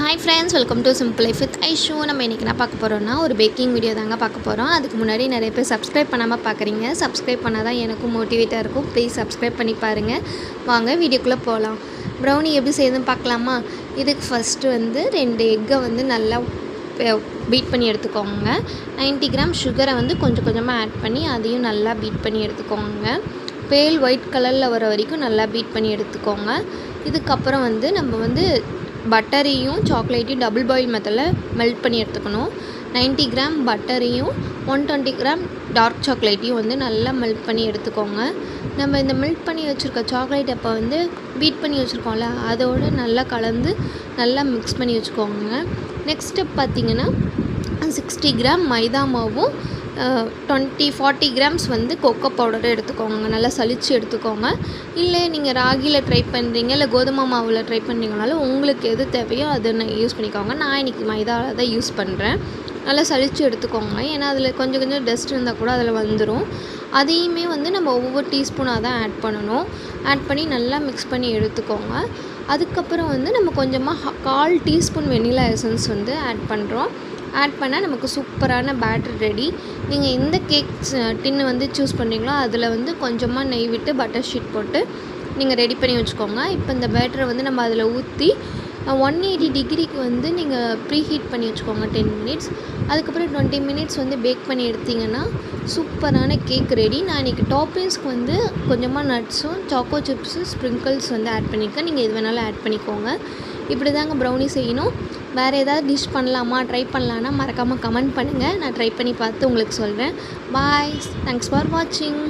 Hi friends, welcome to Simple Life with Aishu. நம்ம இன்னைக்கு என்ன பார்க்க போறோம்னா ஒரு பேக்கிங் வீடியோ தாங்க பார்க்க போறோம். அதுக்கு முன்னாடி நிறைய பேர் சப்ஸ்கிரைப் பண்ணாம பார்க்குறீங்க. சப்ஸ்கிரைப் பண்ணா தான் எனக்கும் மோட்டிவேட்டா இருக்கும். ப்ளீஸ் சப்ஸ்கிரைப் பண்ணி பாருங்க. வாங்க வீடியோக்குள்ள போலாம். ப்ரௌனி எப்படி செய்யுதுன்னு பார்க்கலாமா? இதுக்கு ஃபர்ஸ்ட் வந்து 2 எக்கை வந்து நல்லா பீட் பண்ணி எடுத்துக்கோங்க. 90 கிராம் சுகரை வந்து கொஞ்சம் கொஞ்சமாக ஆட் பண்ணி அதையும் நல்லா பீட் பண்ணி எடுத்துக்கோங்க. பேல் ஒயிட் கலரில் வர வரைக்கும் நல்லா பீட் பண்ணி எடுத்துக்கோங்க. இதுக்கப்புறம் வந்து நம்ம வந்து பட்டரையும் சாக்லேட்டையும் டபுள் பாயில் மெத்தடில் மெல்ட் பண்ணி எடுத்துக்கணும். 90 கிராம் பட்டரையும் 120 கிராம் டார்க் சாக்லேட்டையும் வந்து நல்லா மெல்ட் பண்ணி எடுத்துக்கோங்க. நம்ம இந்த மெல்ட் பண்ணி வச்சுருக்க சாக்லேட் அப்போ வந்து பீட் பண்ணி வச்சுருக்கோம்ல அதோடு நல்லா கலந்து நல்லா மிக்ஸ் பண்ணி வச்சுக்கோங்க. நெக்ஸ்ட் ஸ்டெப் பார்த்திங்கன்னா 60 கிராம் மைதா மாவும் 40 கிராம்ஸ் வந்து கொக்கோ பவுடரை எடுத்துக்கோங்க. நல்லா சலித்து எடுத்துக்கோங்க. இல்லை நீங்கள் ராகியில் ட்ரை பண்ணுறீங்க இல்லை கோதுமை மாவில் ட்ரை பண்ணுறீங்கனாலும் உங்களுக்கு எது தேவையோ அதை யூஸ் பண்ணிக்கோங்க. நான் இன்றைக்கி மைதாவில் தான் யூஸ் பண்ணுறேன். நல்லா சலித்து எடுத்துக்கோங்க. ஏன்னா அதில் கொஞ்சம் கொஞ்சம் டஸ்ட் இருந்தால் கூட அதில் வந்துடும். அதையுமே வந்து நம்ம ஒவ்வொரு டீஸ்பூனாக தான் ஆட் பண்ணணும். ஆட் பண்ணி நல்லா மிக்ஸ் பண்ணி எடுத்துக்கோங்க. அதுக்கப்புறம் வந்து நம்ம கொஞ்சமாக 1/4 டீஸ்பூன் வெண்ணிலா எசன்ஸ் வந்து ஆட் பண்ணுறோம். ஆட் பண்ணால் நமக்கு சூப்பரான பேட்டர் ரெடி. நீங்கள் எந்த கேக் டின்னு வந்து சூஸ் பண்ணுறீங்களோ அதில் வந்து கொஞ்சமாக நெய் விட்டு பட்டர் ஷீட் போட்டு நீங்கள் ரெடி பண்ணி வச்சுக்கோங்க. இப்போ இந்த பேட்டரை வந்து நம்ம அதில் ஊற்றி 180 டிகிரிக்கு வந்து நீங்கள் ப்ரீ ஹீட் பண்ணி வச்சுக்கோங்க 10 மினிட்ஸ். அதுக்கப்புறம் 20 மினிட்ஸ் வந்து பேக் பண்ணி எடுத்திங்கன்னா சூப்பரான கேக் ரெடி. நான் இன்றைக்கி டாப்பிங்ஸ்க்கு வந்து கொஞ்சமாக நட்ஸும் சாக்கோ சிப்ஸு ஸ்ப்ரிங்கிள்ஸ் வந்து ஆட் பண்ணியிருக்கேன். நீங்கள் எது வேணாலும் ஆட் பண்ணிக்கோங்க. இப்படி தாங்க ப்ரௌனி செய்யணும். வேறு ஏதாவது டிஷ் பண்ணலாமா ட்ரை பண்ணலான்னா மறக்காமல் கமெண்ட் பண்ணுங்கள். நான் ட்ரை பண்ணி பார்த்து உங்களுக்கு சொல்கிறேன். பாய், தேங்க்ஸ் ஃபார் வாட்சிங்.